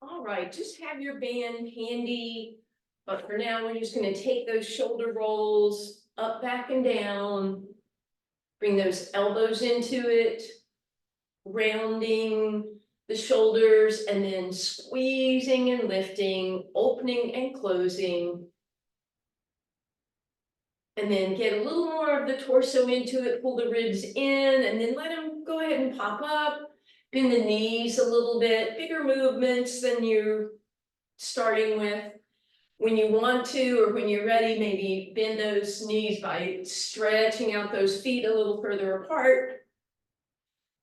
All right, just have your band handy, but for now, we're just gonna take those shoulder rolls up, back, and down. Bring those elbows into it, rounding the shoulders, and then squeezing and lifting, opening and closing. And then get a little more of the torso into it, pull the ribs in, and then let them go ahead and pop up. Bend the knees a little bit, bigger movements than you're starting with. When you want to, or when you're ready, maybe bend those knees by stretching out those feet a little further apart.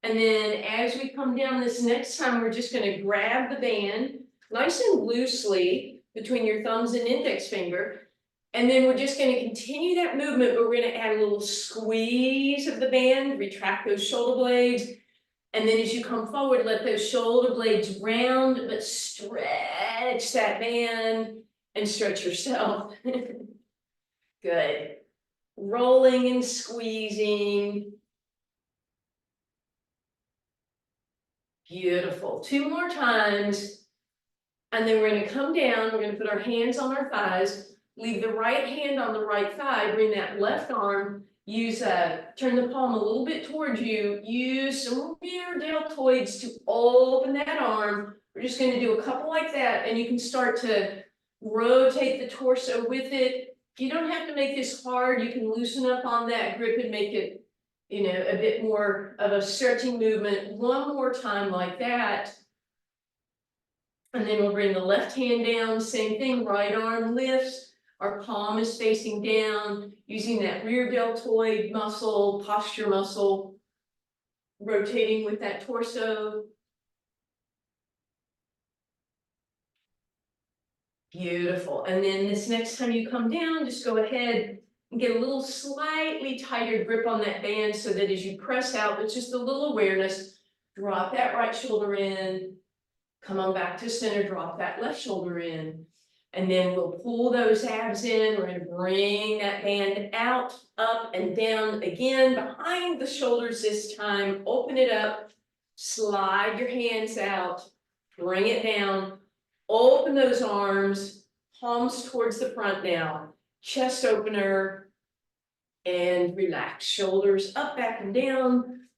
And then as we come down this next time, we're just going to grab the band nice and loosely between your thumbs and index finger. And then we're just going to continue that movement, but we're going to add a little squeeze of the band, retract those shoulder blades. And then as you come forward, let those shoulder blades round, but stretch that band and stretch yourself. Good. Rolling and squeezing. Beautiful. 2 more times. And then we're going to come down. We're going to put our hands on our thighs. Leave the right hand on the right thigh. Bring that left arm. Turn the palm a little bit towards you. Use some rear deltoids to open that arm. We're just going to do a couple like that, and you can start to rotate the torso with it. You don't have to make this hard. You can loosen up on that grip and make it, a bit more of a stretching movement. One more time like that. And then we'll bring the left hand down, same thing, right arm lifts. Our palm is facing down, using that rear deltoid muscle, posture muscle, rotating with that torso. Beautiful. And then this next time you come down, just go ahead and get a little slightly tighter grip on that band so that as you press out, with just a little awareness, drop that right shoulder in, come on back to center, drop that left shoulder in. And then we'll pull those abs in. We're going to bring that band out, up, and down again behind the shoulders this time. Open it up, slide your hands out, bring it down, open those arms, palms towards the front now, chest opener, and relax. Shoulders up, back, and down.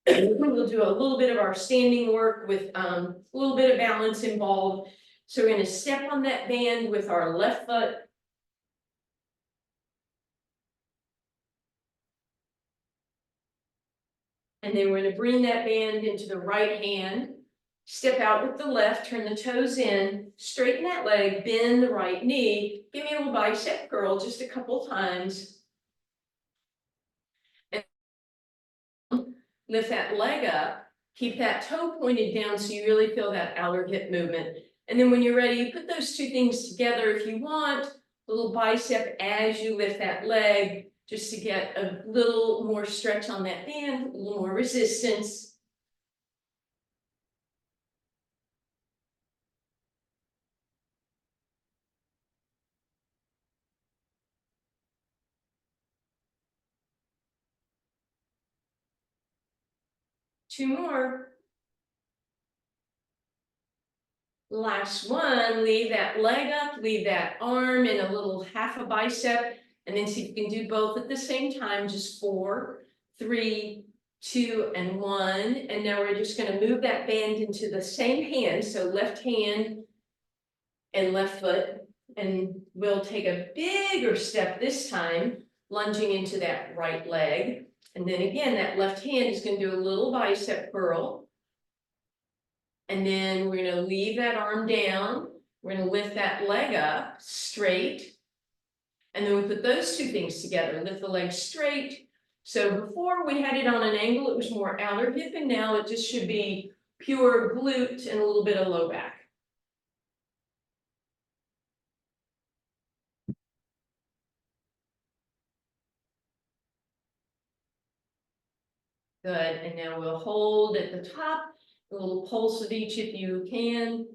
We'll do a little bit of our standing work with a little bit of balance involved. So we're going to step on that band with our left foot. And then we're going to bring that band into the right hand. Step out with the left, turn the toes in, straighten that leg, bend the right knee. Give me a little bicep curl just a couple times. And lift that leg up. Keep that toe pointed down so you really feel that outer hip movement. And then when you're ready, you put those two things together if you want. A little bicep as you lift that leg, just to get a little more stretch on that band, a little more resistance. Two more. Last one, leave that leg up, leave that arm in a little half a bicep, and then see if you can do both at the same time, just 4, 3, 2, and 1. And now we're just going to move that band into the same hand, so left hand and left foot, and we'll take a bigger step this time, lunging into that right leg. And then again, that left hand is going to do a little bicep curl. And then we're going to leave that arm down. We're going to lift that leg up straight. And then we put those two things together. Lift the leg straight. So before we had it on an angle, it was more outer hip, and now it just should be pure glute and a little bit of low back. Good. And now we'll hold at the top. A little pulse of each if you can.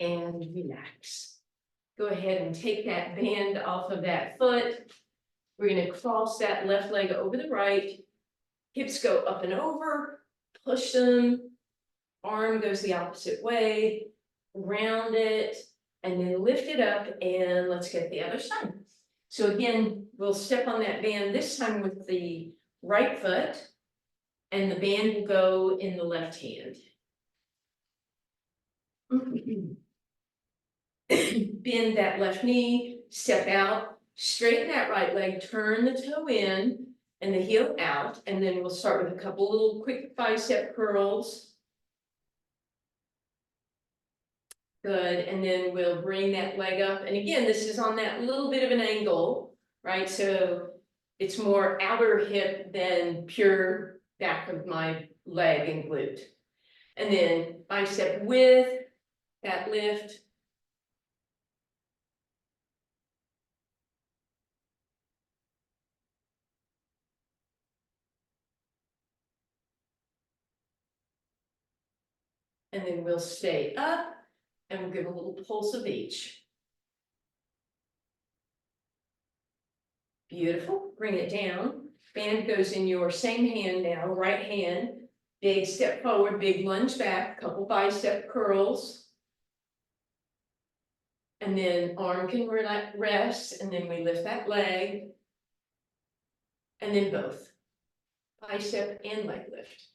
And relax. Go ahead and take that band off of that foot. We're going to cross that left leg over the right. Hips go up and over. push them, arm goes the opposite way, round it, and then lift it up, and let's get the other side. So again, we'll step on that band this time with the right foot, and the band will go in the left hand. Bend that left knee, step out, straighten that right leg, turn the toe in and the heel out, and then we'll start with a couple little quick bicep curls. Good, and then we'll bring that leg up, and again, this is on that little bit of an angle, right? So it's more outer hip than pure back of my leg and glute. And then bicep width, that lift. And then we'll stay up and we'll give a little pulse of each. Beautiful, bring it down. Band goes in your same hand now, right hand. Big step forward, big lunge back, couple bicep curls. And then arm can rest, and then we lift that leg. And then both, bicep and leg lift.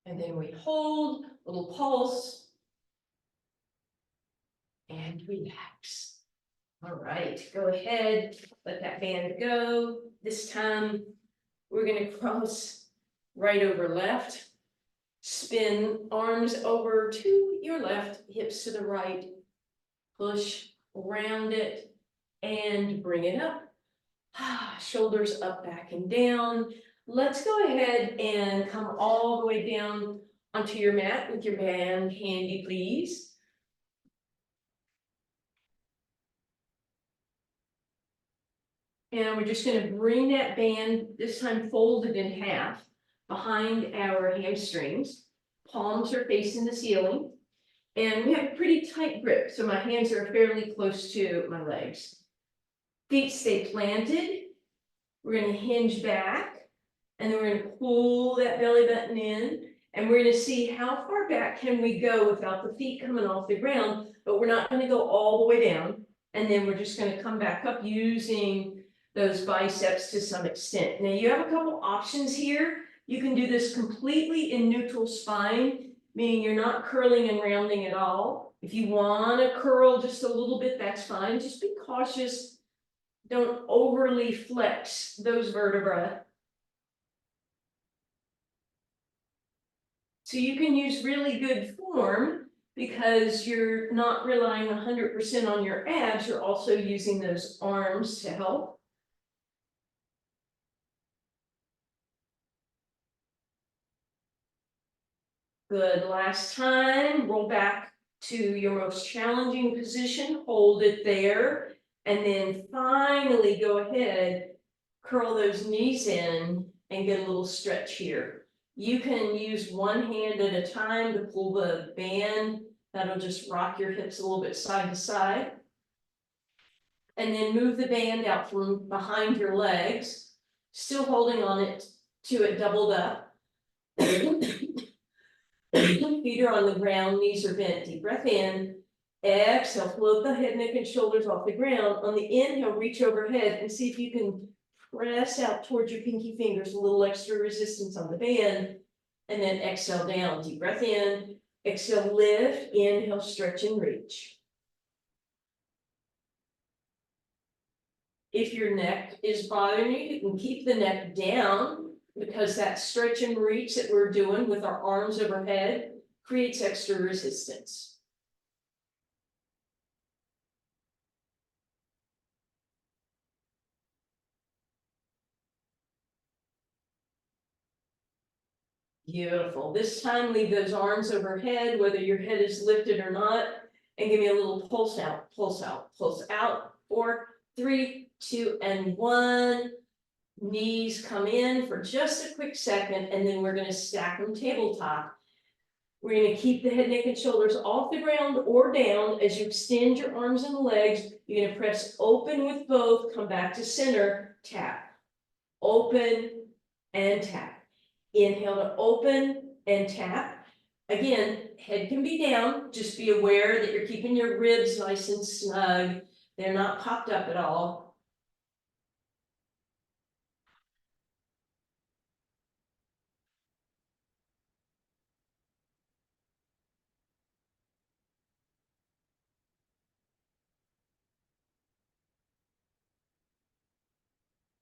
And then we hold, little pulse. And relax. All right, go ahead, let that band go. This time, we're gonna cross right over left. Spin arms over to your left, hips to the right. Push around it and bring it up. Shoulders up, back and down. Let's go ahead and come all the way down onto your mat with your band handy, please. And we're just gonna bring that band, this time folded in half, behind our hamstrings. Palms are facing the ceiling. And we have a pretty tight grip, so my hands are fairly close to my legs. Feet stay planted. We're gonna hinge back, and then we're gonna pull that belly button in, and we're gonna see how far back can we go without the feet coming off the ground, but we're not gonna go all the way down. And then we're just gonna come back up using those biceps to some extent. Now you have a couple options here. You can do this completely in neutral spine, meaning you're not curling and rounding at all. If you want to curl just a little bit, that's fine. Just be cautious. Don't overly flex those vertebrae. So you can use really good form because you're not relying 100% on your abs. You're also using those arms to help. Good, last time, roll back to your most challenging position, hold it there, and then finally go ahead, curl those knees in and get a little stretch here. You can use one hand at a time to pull the band, that'll just rock your hips a little bit side to side. And then move the band out from behind your legs, still holding on it to it doubled up. Feet are on the ground, knees are bent, deep breath in. Exhale, float the head, neck, and shoulders off the ground. On the inhale, reach overhead and see if you can press out towards your pinky fingers, a little extra resistance on the band. And then exhale down, deep breath in. Exhale, lift, inhale, stretch and reach. If your neck is bothering you, you can keep the neck down, because that stretch and reach that we're doing with our arms overhead creates extra resistance. Beautiful. This time, leave those arms overhead, whether your head is lifted or not, and give me a little pulse out, pulse out, pulse out. 4, 3, 2, and 1. Knees come in for just a quick second, and then we're gonna stack them tabletop. We're gonna keep the head, neck, and shoulders off the ground or down. As you extend your arms and legs, you're gonna press open with both, come back to center, tap. Open and tap. Inhale to open and tap. Again, head can be down, just be aware that you're keeping your ribs nice and snug. They're not popped up at all.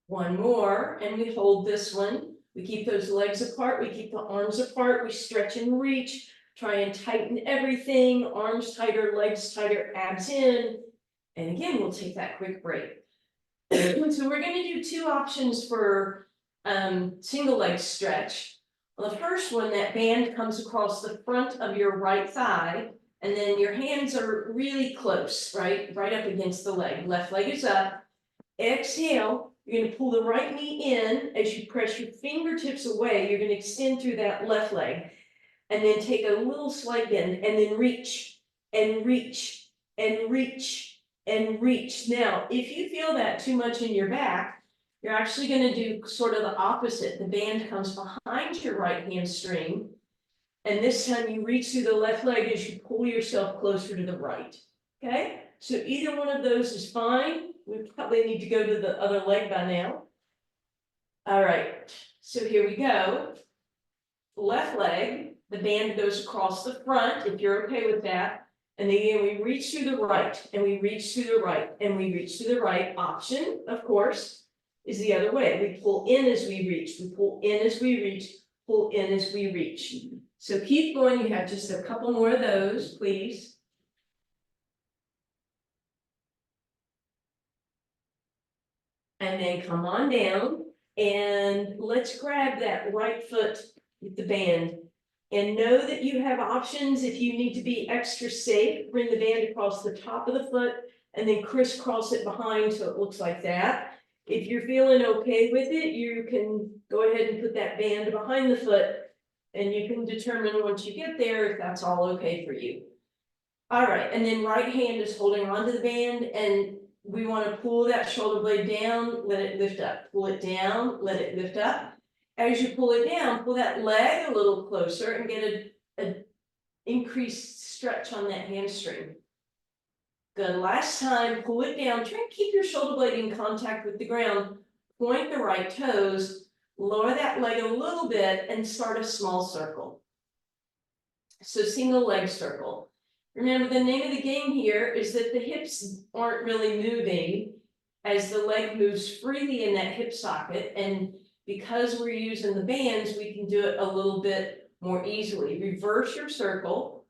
One more, and we hold this one. We keep those legs apart, we keep the arms apart, we stretch and reach, try and tighten everything, arms tighter, legs tighter, abs in. And again, we'll take that quick break. So we're gonna do two options for single leg stretch. Well, the first one, that band comes across the front of your right thigh, and then your hands are really close, right up against the leg. Left leg is up. Exhale, you're gonna pull the right knee in. As you press your fingertips away, you're gonna extend through that left leg. And then take a little slight bend, and then reach, and reach, and reach, and reach. Now, if you feel that too much in your back, you're actually gonna do sort of the opposite. The band comes behind your right hamstring. And this time you reach through the left leg as you pull yourself closer to the right. Okay? So either one of those is fine. We probably need to go to the other leg by now. All right, so here we go. Left leg, the band goes across the front, if you're okay with that. And again, we reach through the right, and we reach through the right, and we reach through the right. Option, of course, is the other way. We pull in as we reach, we pull in as we reach, pull in as we reach. So keep going, you have just a couple more of those, please. And then come on down, and let's grab that right foot with the band. And know that you have options if you need to be extra safe. Bring the band across the top of the foot and then crisscross it behind so it looks like that. If you're feeling okay with it, you can go ahead and put that band behind the foot, and you can determine once you get there if that's all okay for you. All right, and then right hand is holding onto the band, and we want to pull that shoulder blade down, let it lift up, pull it down, let it lift up. As you pull it down, pull that leg a little closer and get a increased stretch on that hamstring. Good, last time, pull it down, try and keep your shoulder blade in contact with the ground, point the right toes, lower that leg a little bit and start a small circle. So single leg circle. Remember, the name of the game here is that the hips aren't really moving as the leg moves freely in that hip socket, and because we're using the bands, we can do it a little bit more easily. Reverse your circle.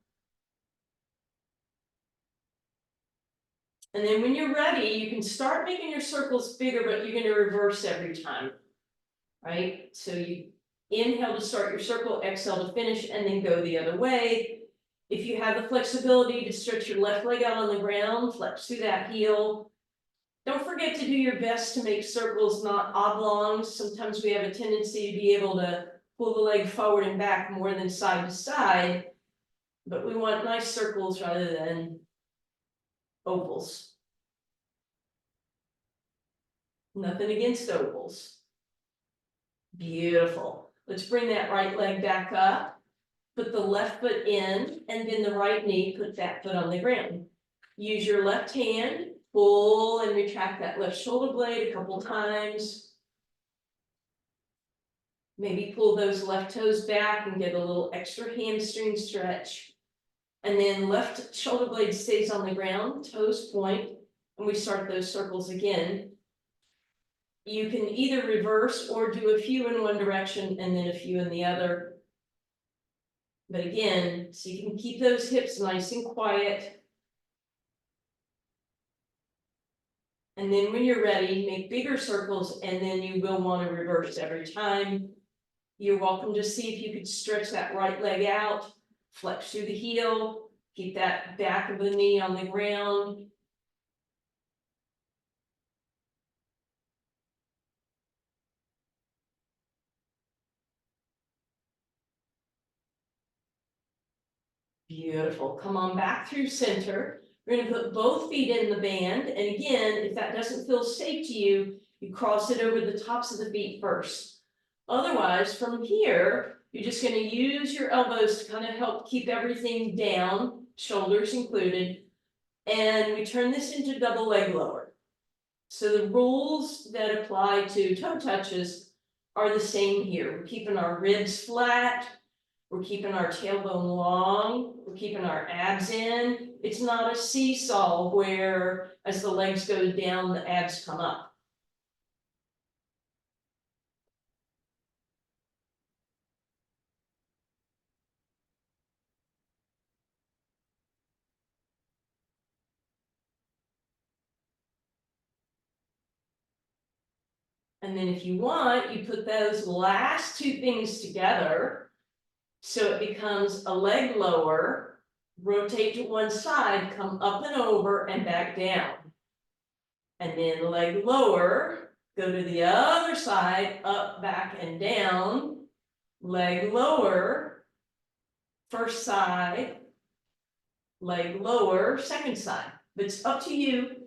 And then when you're ready, you can start making your circles bigger, but you're gonna reverse every time, right? So you inhale to start your circle, exhale to finish, and then go the other way. If you have the flexibility to stretch your left leg out on the ground, flex through that heel. Don't forget to do your best to make circles not oblongs. Sometimes we have a tendency to be able to pull the leg forward and back more than side to side, but we want nice circles rather than ovals. Nothing against ovals. Beautiful. Let's bring that right leg back up. Put the left foot in, and then the right knee, put that foot on the ground. Use your left hand, pull and retract that left shoulder blade a couple times. Maybe pull those left toes back and get a little extra hamstring stretch. And then left shoulder blade stays on the ground, toes point, and we start those circles again. You can either reverse or do a few in one direction and then a few in the other. But again, so you can keep those hips nice and quiet. And then when you're ready, make bigger circles, and then you will want to reverse every time. You're welcome to see if you could stretch that right leg out, flex through the heel, keep that back of the knee on the ground. Beautiful. Come on back through center. We're gonna put both feet in the band, and again, if that doesn't feel safe to you, you cross it over the tops of the feet first. Otherwise, from here, you're just gonna use your elbows to kind of help keep everything down, shoulders included. And we turn this into double leg lower. So the rules that apply to toe touches are the same here. We're keeping our ribs flat. We're keeping our tailbone long, we're keeping our abs in. It's not a seesaw where as the legs go down, the abs come up. And then if you want, you put those last two things together. So it becomes a leg lower, rotate to one side, come up and over and back down. And then leg lower, go to the other side, up, back, and down. Leg lower, first side, leg lower, second side. But it's up to you.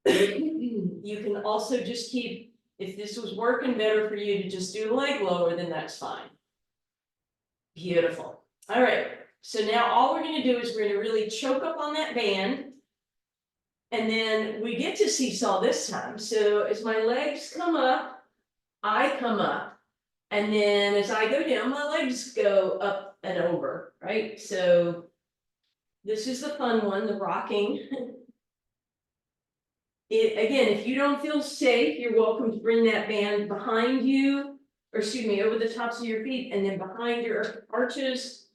You can also just keep, if this was working better for you to just do leg lower, then that's fine. Beautiful. All right. So now all we're going to do is we're going to really choke up on that band. And then we get to seesaw this time. So as my legs come up, I come up. And then as I go down, my legs go up and over, right? So this is the fun one, the rocking. Again, if you don't feel safe, you're welcome to bring that band behind you, or excuse me, over the tops of your feet and then behind your arches.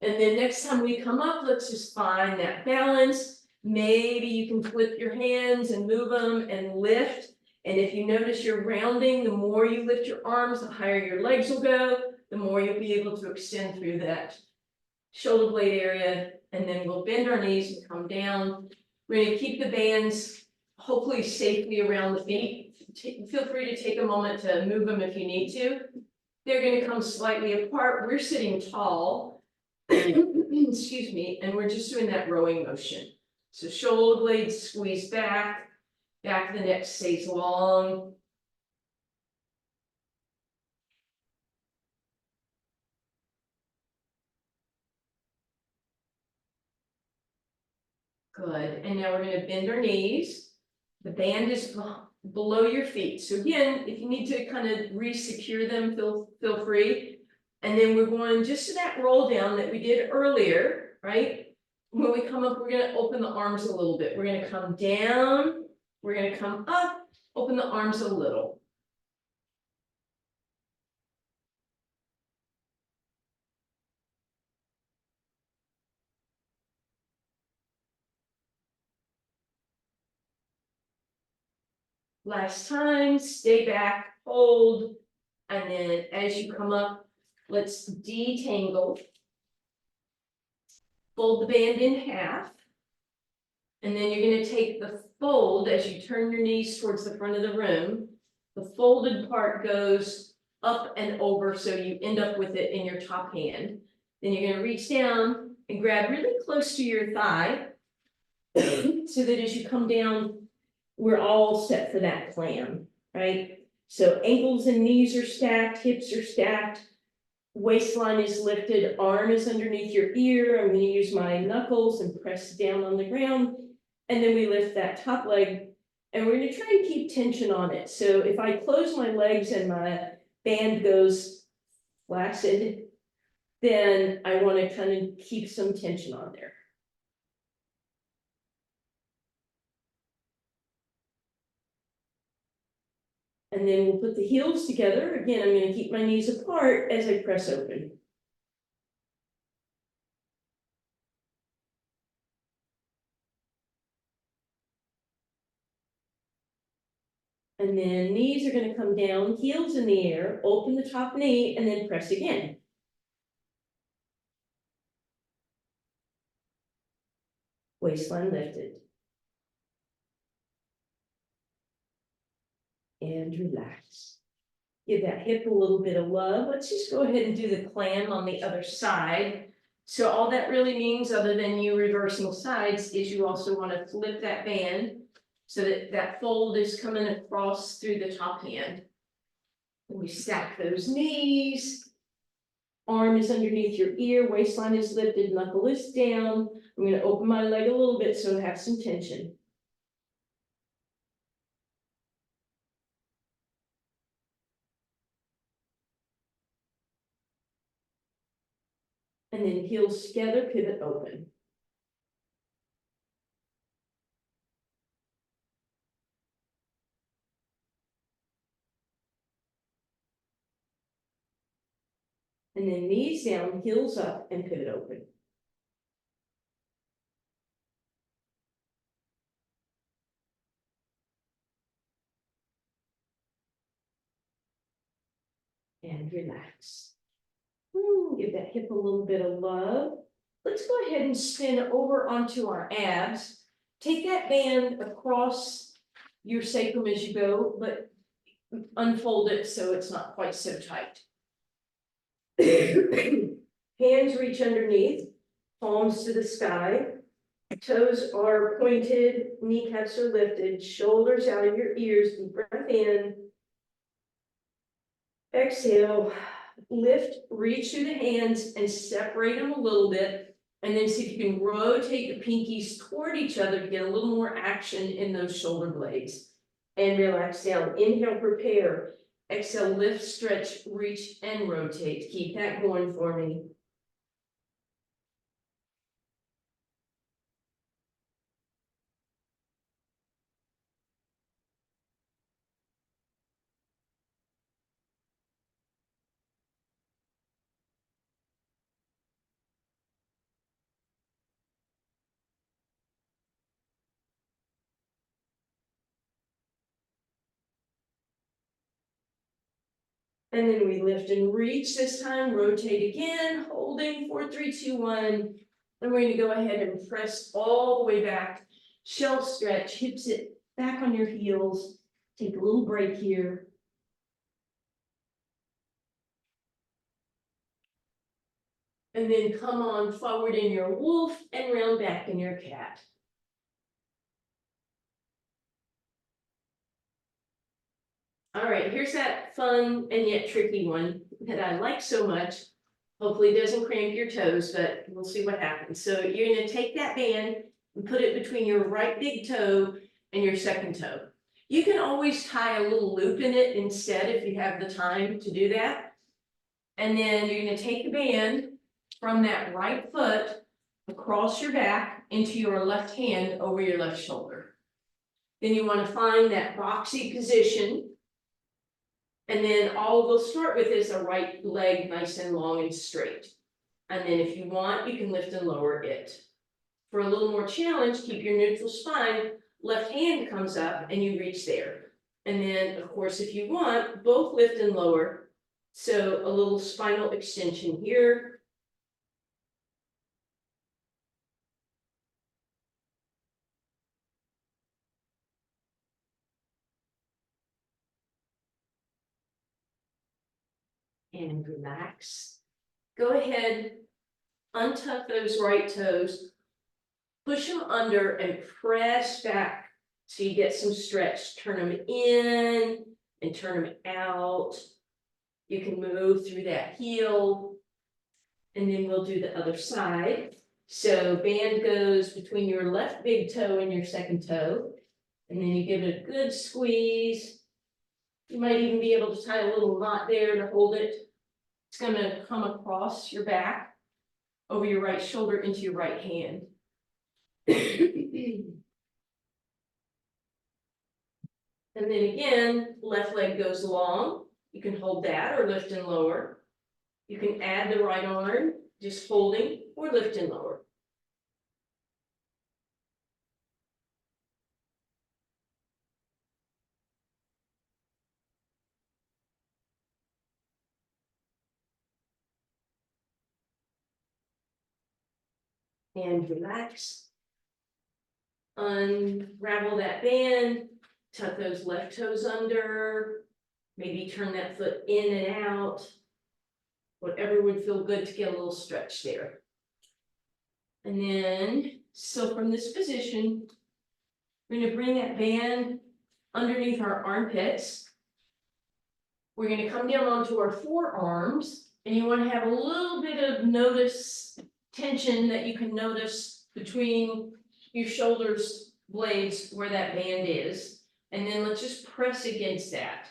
And then next time we come up, let's just find that balance. Maybe you can flip your hands and move them and lift. And if you notice you're rounding, the more you lift your arms, the higher your legs will go, the more you'll be able to extend through that shoulder blade area. And then we'll bend our knees and come down. We're going to keep the bands hopefully safely around the feet. Feel free to take a moment to move them if you need to. They're going to come slightly apart. We're sitting tall. Excuse me, and we're just doing that rowing motion. So shoulder blades squeeze back, back of the neck stays long. Good, and now we're going to bend our knees. The band is below your feet. So again, if you need to kind of re-secure them, feel free. And then we're going just to that roll down that we did earlier, right? When we come up, we're going to open the arms a little bit. We're going to come down, we're going to come up, open the arms a little. Last time, stay back, hold, and then as you come up, let's detangle. Fold the band in half. And then you're going to take the fold as you turn your knees towards the front of the room. The folded part goes up and over, so you end up with it in your top hand. Then you're going to reach down and grab really close to your thigh so that as you come down, we're all set for that clam, right? So ankles and knees are stacked, hips are stacked, waistline is lifted, arm is underneath your ear. I'm going to use my knuckles and press down on the ground. And then we lift that top leg and we're going to try and keep tension on it. So if I close my legs and my band goes flaccid, then I want to kind of keep some tension on there. And then we'll put the heels together. Again, I'm going to keep my knees apart as I press open. And then knees are going to come down, heels in the air, open the top knee, and then press again. Waistline lifted. And relax. Give that hip a little bit of love. Let's just go ahead and do the clam on the other side. So all that really means, other than you reversing sides, is you also want to flip that band so that that fold is coming across through the top hand. And we stack those knees. Arm is underneath your ear, waistline is lifted, knuckle is down. I'm going to open my leg a little bit so I have some tension. And then heels together, pivot open. And then knees down, heels up, and pivot open. And relax. Give that hip a little bit of love. Let's go ahead and spin over onto our abs. Take that band across your sacrum as you go, but unfold it so it's not quite so tight. Hands reach underneath, palms to the sky. Toes are pointed, kneecaps are lifted, shoulders out of your ears, deep breath in. Exhale, lift, reach through the hands and separate them a little bit. And then see if you can rotate the pinkies toward each other to get a little more action in those shoulder blades. And relax down. Inhale, prepare. Exhale, lift, stretch, reach, and rotate. Keep that going for me. And then we lift and reach this time, rotate again, holding 4, 3, 2, 1. Then we're going to go ahead and press all the way back, shelf stretch, hips it back on your heels. Take a little break here. And then come on forward in your wolf and round back in your cat. All right, here's that fun and yet tricky one that I like so much. Hopefully it doesn't cramp your toes, but we'll see what happens. So you're going to take that band and put it between your right big toe and your second toe. You can always tie a little loop in it instead if you have the time to do that. And then you're going to take the band from that right foot across your back into your left hand over your left shoulder. Then you want to find that boxy position. And then all we'll start with is a right leg nice and long and straight. And then if you want, you can lift and lower it. For a little more challenge, keep your neutral spine, left hand comes up and you reach there. And then of course, if you want, both lift and lower. So a little spinal extension here. And relax. Go ahead, untuck those right toes, push them under and press back so you get some stretch. Turn them in and turn them out. You can move through that heel. And then we'll do the other side. So band goes between your left big toe and your second toe. And then you give it a good squeeze. You might even be able to tie a little knot there to hold it. It's going to come across your back, over your right shoulder into your right hand. And then again, left leg goes long. You can hold that or lift and lower. You can add the right arm, just holding or lift and lower. And relax. Unravel that band, tuck those left toes under, Maybe turn that foot in and out. Whatever would feel good to get a little stretch there. And then, so from this position, we're gonna bring that band underneath our armpits. We're gonna come down onto our forearms, and you wanna have a little bit of tension that you can notice between your shoulders blades where that band is. And then let's just press against that.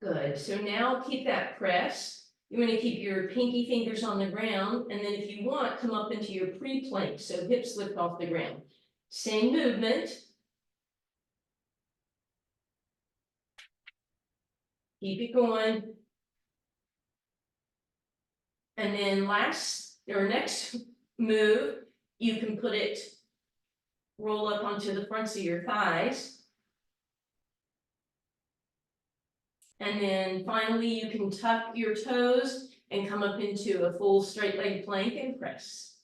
Good, so now keep that press. You want to keep your pinky fingers on the ground, and then if you want, come up into your pre-plank, so hips lift off the ground. Same movement. Keep it going. And then next move, you can put it, roll up onto the fronts of your thighs. And then finally, you can tuck your toes and come up into a full straight leg plank and press.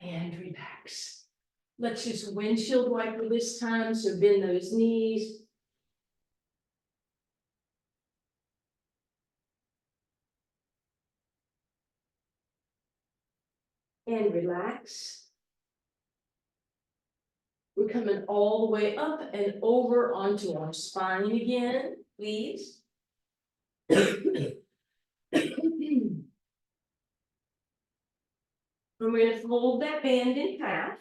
And relax. Let's just windshield wiper this time, so bend those knees. And relax. We're coming all the way up and over onto our spine again, please. And we're going to fold that band in half.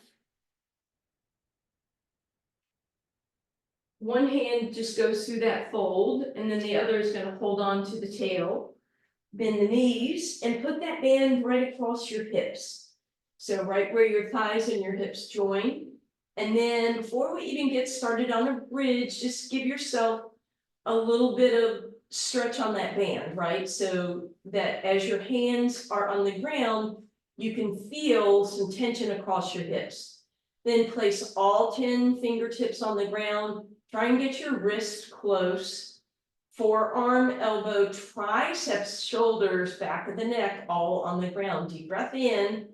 One hand just goes through that fold, and then the other is going to hold on to the tail. Bend the knees and put that band right across your hips. So right where your thighs and your hips join. And then before we even get started on a bridge, just give yourself a little bit of stretch on that band, right? So that as your hands are on the ground, you can feel some tension across your hips. Then place all 10 fingertips on the ground. Try and get your wrist close. Forearm, elbow, triceps, shoulders, back of the neck, all on the ground. Deep breath in.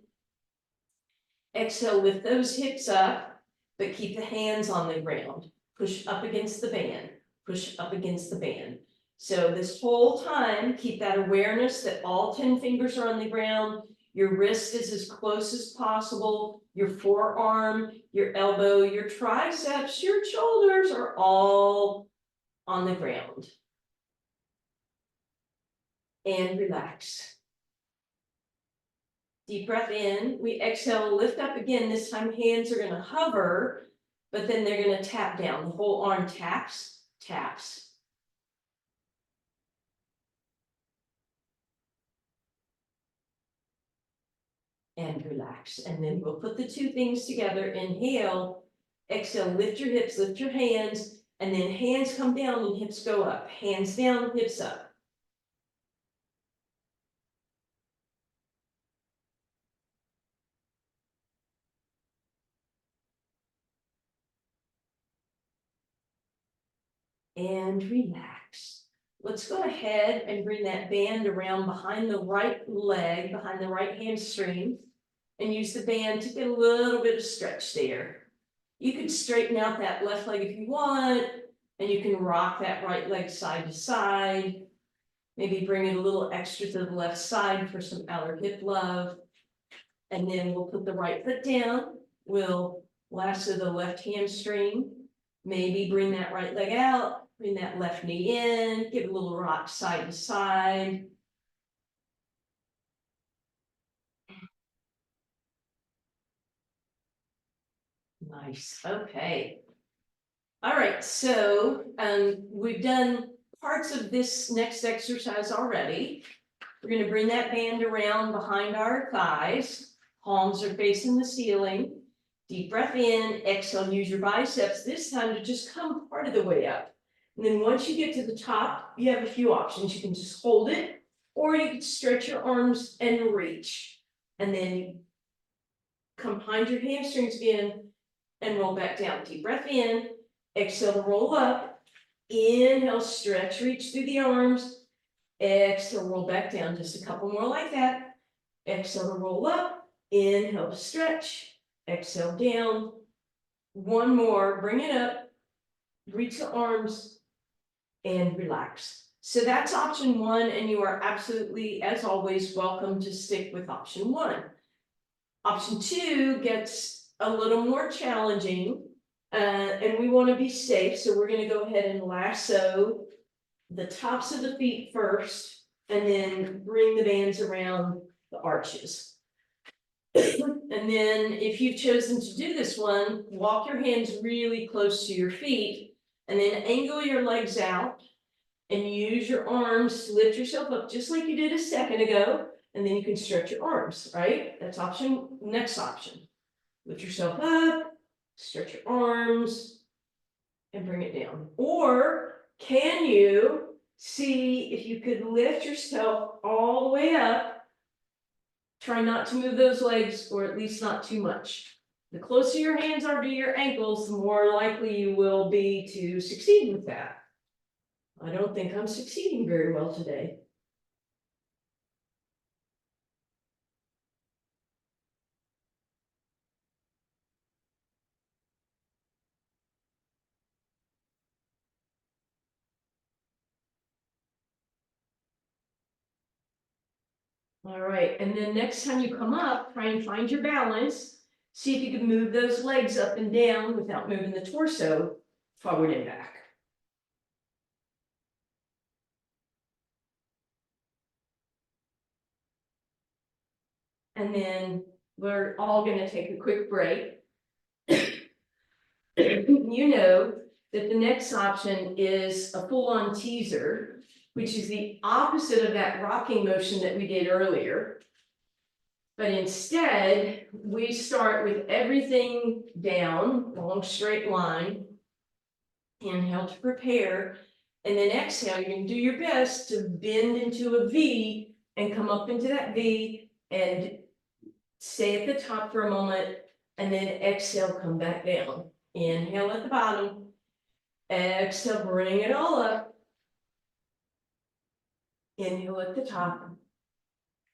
Exhale, lift those hips up, but keep the hands on the ground. Push up against the band. Push up against the band. So this whole time, keep that awareness that all 10 fingers are on the ground. Your wrist is as close as possible. Your forearm, your elbow, your triceps, your shoulders are all on the ground. And relax. Deep breath in. We exhale, lift up again. This time hands are going to hover, but then they're going to tap down. The whole arm taps, taps. And relax. And then we'll put the two things together. Inhale, exhale, lift your hips, lift your hands, and then hands come down and hips go up. Hands down, hips up. And relax. Let's go ahead and bring that band around behind the right leg, behind the right hamstring, and use the band to get a little bit of stretch there. You can straighten out that left leg if you want, and you can rock that right leg side to side. Maybe bring it a little extra to the left side for some outer hip love. And then we'll put the right foot down. We'll lasso the left hamstring. Maybe bring that right leg out. Bring that left knee in. Give a little rock side to side. Nice. Okay. All right. So we've done parts of this next exercise already. We're going to bring that band around behind our thighs. Palms are facing the ceiling. Deep breath in. Exhale. Use your biceps this time to just come part of the way up. And then once you get to the top, you have a few options. You can just hold it, or you can stretch your arms and reach. And then come behind your hamstrings again and roll back down. Deep breath in. Exhale to roll up. Inhale, stretch, reach through the arms. Exhale, roll back down, just a couple more like that. Exhale to roll up, inhale to stretch, exhale down. One more, bring it up, reach the arms, and relax. So that's option one, and you are absolutely, as always, welcome to stick with option one. Option two gets a little more challenging, and we want to be safe, so we're going to go ahead and lasso the tops of the feet first, and then bring the bands around the arches. And then if you've chosen to do this one, walk your hands really close to your feet, and then angle your legs out and use your arms to lift yourself up just like you did a second ago, and then you can stretch your arms, right? That's option, next option. Lift yourself up, stretch your arms, and bring it down. Or can you see if you could lift yourself all the way up? Try not to move those legs, or at least not too much. The closer your hands are to your ankles, the more likely you will be to succeed with that. I don't think I'm succeeding very well today. All right, and then next time you come up, try and find your balance. See if you can move those legs up and down without moving the torso forward and back. And then we're all going to take a quick break. You know that the next option is a full-on teaser, which is the opposite of that rocking motion that we did earlier. But instead, we start with everything down, long straight line. Inhale to prepare, and then exhale. You can do your best to bend into a V and come up into that V and stay at the top for a moment, and then exhale, come back down. Inhale at the bottom, exhale, bring it all up. Inhale at the top,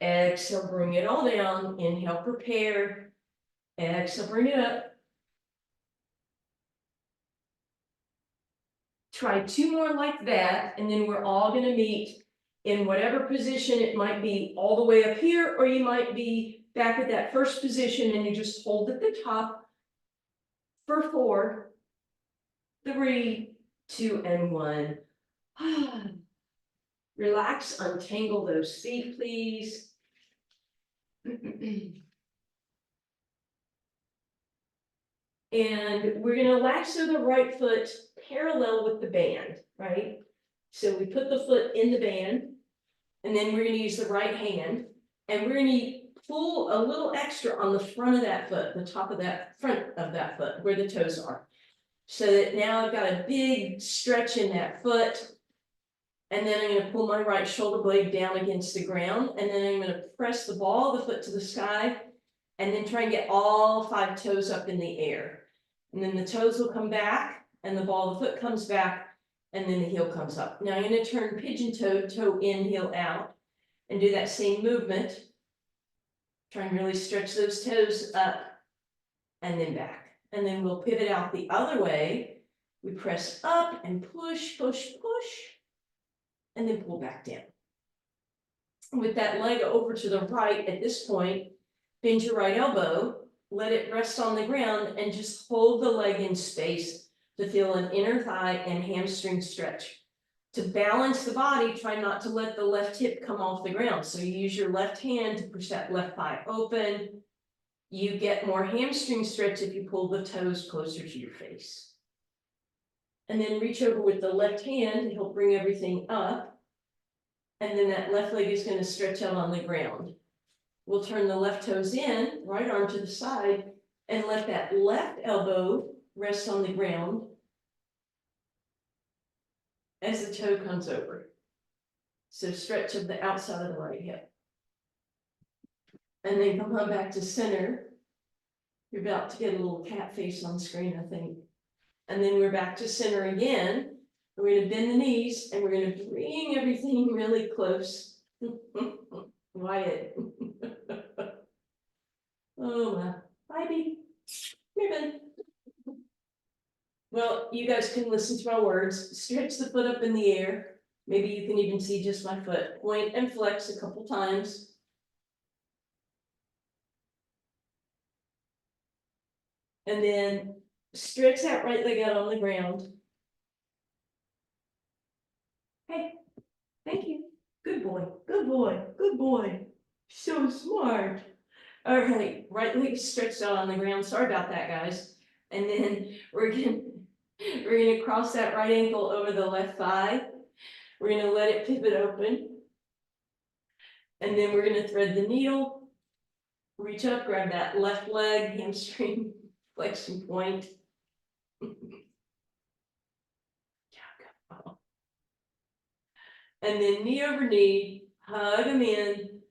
exhale, bring it all down. Inhale, prepare, exhale, bring it up. Try two more like that, and then we're all going to meet in whatever position. It might be all the way up here, or you might be back at that first position and you just hold at the top for 4, 3, 2, and 1. Relax, untangle those feet, please. And we're going to lasso the right foot parallel with the band, right? So we put the foot in the band, and then we're going to use the right hand, and we're going to pull a little extra on the front of that foot, the top of that front of that foot, where the toes are. So that now I've got a big stretch in that foot. And then I'm going to pull my right shoulder blade down against the ground, and then I'm going to press the ball of the foot to the sky, and then try and get all 5 toes up in the air. And then the toes will come back, and the ball of the foot comes back, and then the heel comes up. Now I'm going to turn pigeon toe, toe in, heel out, and do that same movement. Try and really stretch those toes up and then back. And then we'll pivot out the other way. We press up and push, push, push, and then pull back down. With that leg over to the right at this point, bend your right elbow, let it rest on the ground, and just hold the leg in space to feel an inner thigh and hamstring stretch. To balance the body, try not to let the left hip come off the ground. So you use your left hand to push that left thigh open. You get more hamstring stretch if you pull the toes closer to your face. And then reach over with the left hand to help bring everything up. And then that left leg is going to stretch out on the ground. We'll turn the left toes in, right arm to the side, and let that left elbow rest on the ground as the toe comes over. So stretch of the outside of the right hip. And then come on back to center. You're about to get a little cat face on screen, I think. And then we're back to center again. We're gonna bend the knees and we're gonna bring everything really close. Wyatt. Oh my, bye bee. Ribbon. Well, you guys can listen to my words. Stretch the foot up in the air. Maybe you can even see just my foot. Point and flex a couple times. And then stretch that right leg out on the ground. Hey, thank you. Good boy, good boy, good boy. So smart. All right leg stretched out on the ground. Sorry about that, guys. And then we're gonna cross that right ankle over the left thigh. We're gonna let it pivot open. And then we're gonna thread the needle. Reach up, grab that left leg, hamstring, flexion point. And then knee over knee, hug them in.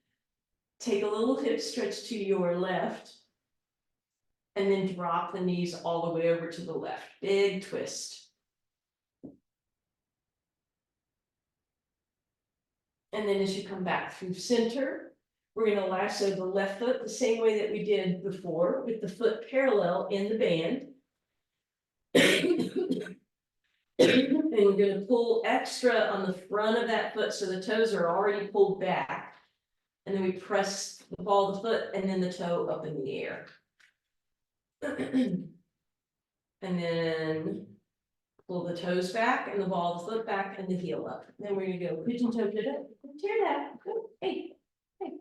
Take a little hip stretch to your left. And then drop the knees all the way over to the left. Big twist. And then as you come back through center, we're going to lasso the left foot the same way that we did before, with the foot parallel in the band. And we're going to pull extra on the front of that foot so the toes are already pulled back. And then we press the ball of the foot and then the toe up in the air. And then pull the toes back and the ball of the foot back and the heel up. Then we're going to go pigeon toe, tear that. Go. Hey, hey.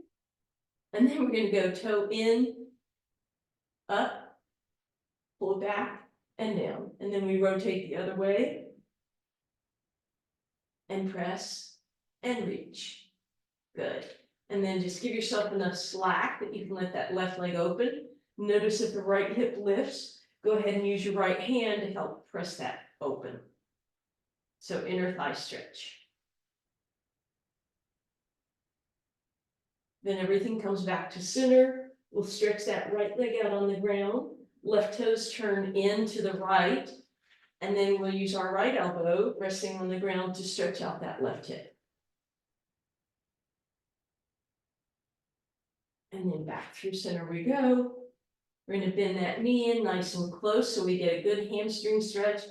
And then we're going to go toe in, up, pull it back and down. And then we rotate the other way and press and reach. Good. And then just give yourself enough slack that you can let that left leg open. Notice if the right hip lifts, go ahead and use your right hand to help press that open. So inner thigh stretch. Then everything comes back to center. We'll stretch that right leg out on the ground. Left toes turn in to the right. And then we'll use our right elbow resting on the ground to stretch out that left hip. And then back through center we go. We're going to bend that knee in nice and close so we get a good hamstring stretch.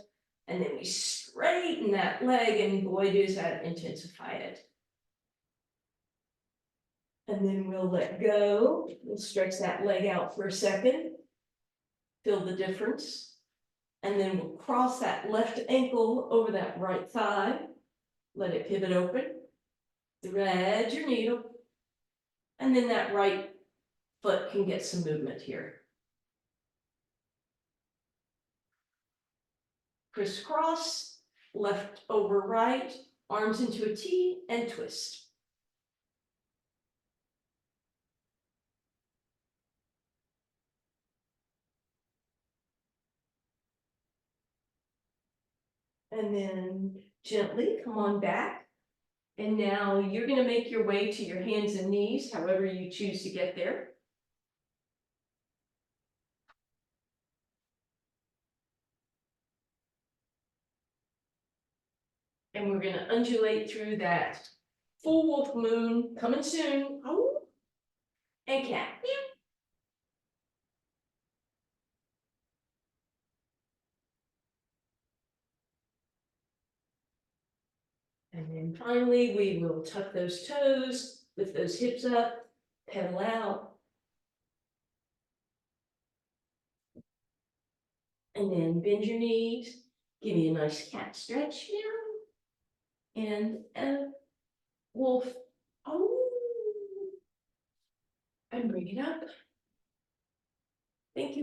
And then we straighten that leg, and boy, does that intensify it. And then we'll let go. We'll stretch that leg out for a second. Feel the difference. And then we'll cross that left ankle over that right thigh. Let it pivot open. Thread your needle. And then that right foot can get some movement here. Crisscross, left over right, arms into a T and twist. And then gently come on back. And now you're going to make your way to your hands and knees, however you choose to get there. And we're going to undulate through that full wolf moon coming soon. Oh, and cat. And then finally, we will tuck those toes, lift those hips up, pedal out. And then bend your knees, give me a nice cat stretch now. And a wolf. Oh, and bring it up. Thank you.